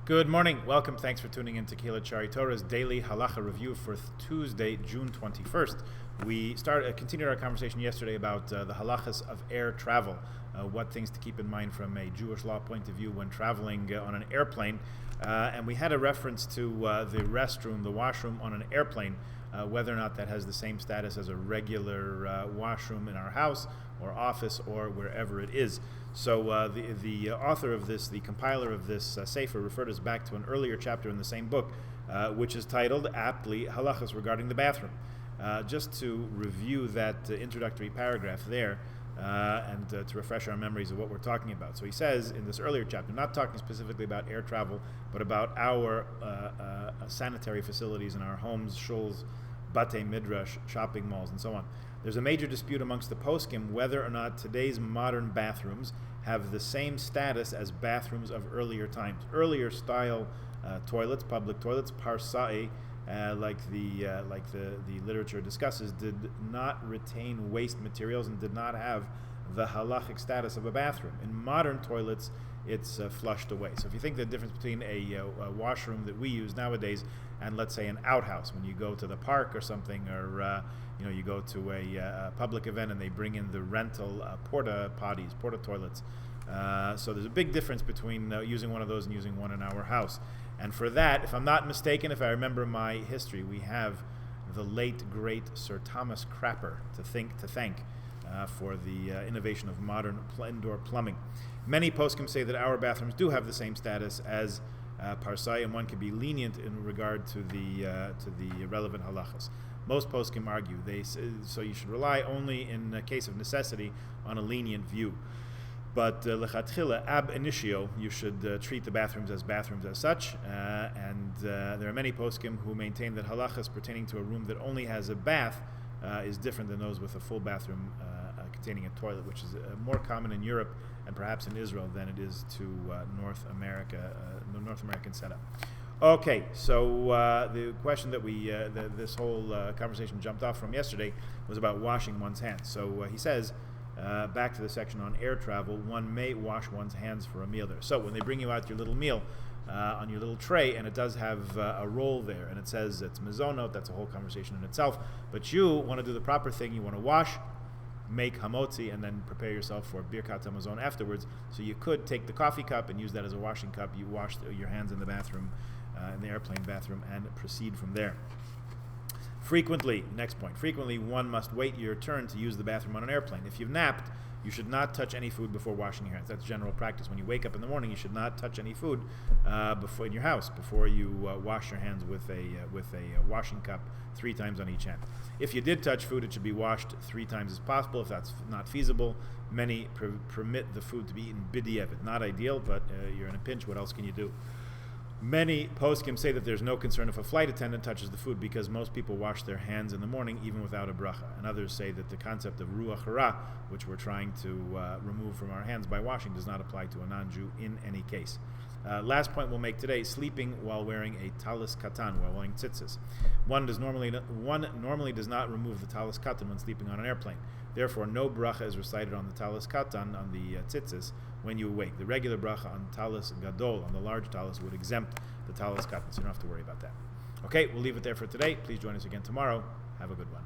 Good morning. Welcome. Thanks for tuning in to Kehillat Shari Torah's daily Halacha review for Tuesday, June 21st. We continued our conversation yesterday about the halachas of air travel, what things to keep in mind from a Jewish law point of view when traveling on an airplane. And we had a reference to the restroom, the washroom on an airplane, whether or not that has the same status as a regular washroom in our house or office or wherever it is. So the author of this, the compiler of this sefer, referred us back to an earlier chapter in the same book, which is titled, aptly, Halachas regarding the bathroom. Just to review that introductory paragraph there, and to refresh our memories of what we're talking about. So he says in this earlier chapter, not talking specifically about air travel, but about our sanitary facilities in our homes, shuls, batei midrash, shopping malls, and so on. There's a major dispute amongst the poskim whether or not today's modern bathrooms have the same status as bathrooms of earlier times. Earlier style toilets, public toilets, parsai, like the literature discusses, did not retain waste materials and did not have the halachic status of a bathroom. In modern toilets, it's flushed away. So if you think the difference between a washroom that we use nowadays and, let's say, an outhouse, when you go to the park or something, or you go to a public event and they bring in the rental porta toilets. So there's a big difference between using one of those and using one in our house. And for that, if I'm not mistaken, if I remember my history, we have the late, great Sir Thomas Crapper to thank for the innovation of modern indoor plumbing. Many poskim say that our bathrooms do have the same status as parsai, and one can be lenient in regard to the relevant halachas. Most poskim argue so you should rely only in case of necessity on a lenient view. But lechatchila, ab initio, you should treat the bathrooms as such, and there are many poskim who maintain that halachas pertaining to a room that only has a bath is different than those with a full bathroom containing a toilet, which is more common in Europe and perhaps in Israel than it is to North America, the North American setup. Okay, so the question that this whole conversation jumped off from yesterday was about washing one's hands. So he says, back to the section on air travel, one may wash one's hands for a meal there. So when they bring you out your little meal on your little tray, and it does have a roll there, and it says it's mezonot, that's a whole conversation in itself, but you want to do the proper thing, you want to wash, make hamotzi, and then prepare yourself for birkat hamazon afterwards. So you could take the coffee cup and use that as a washing cup. You wash your hands in the bathroom, in the airplane bathroom, and proceed from there. Frequently one must wait your turn to use the bathroom on an airplane. If you've napped, you should not touch any food before washing your hands. That's general practice. When you wake up in the morning, you should not touch any food before in your house before you wash your hands with a washing cup 3 times on each hand. If you did touch food, it should be washed 3 times as possible. If that's not feasible, many permit the food to be eaten b'diavad. Not ideal, but you're in a pinch. What else can you do? Many poskim say that there's no concern if a flight attendant touches the food because most people wash their hands in the morning even without a bracha. And others say that the concept of ruach hara, which we're trying to remove from our hands by washing, does not apply to a non-Jew in any case. Last point we'll make today, sleeping while wearing a talis katan, while wearing tzitzis. One normally does not remove the talis katan when sleeping on an airplane. Therefore, no bracha is recited on the talis katan, on the tzitzis, when you awake. The regular bracha on talis gadol, on the large talis, would exempt the talis katan, so you don't have to worry about that. Okay, we'll leave it there for today. Please join us again tomorrow. Have a good one.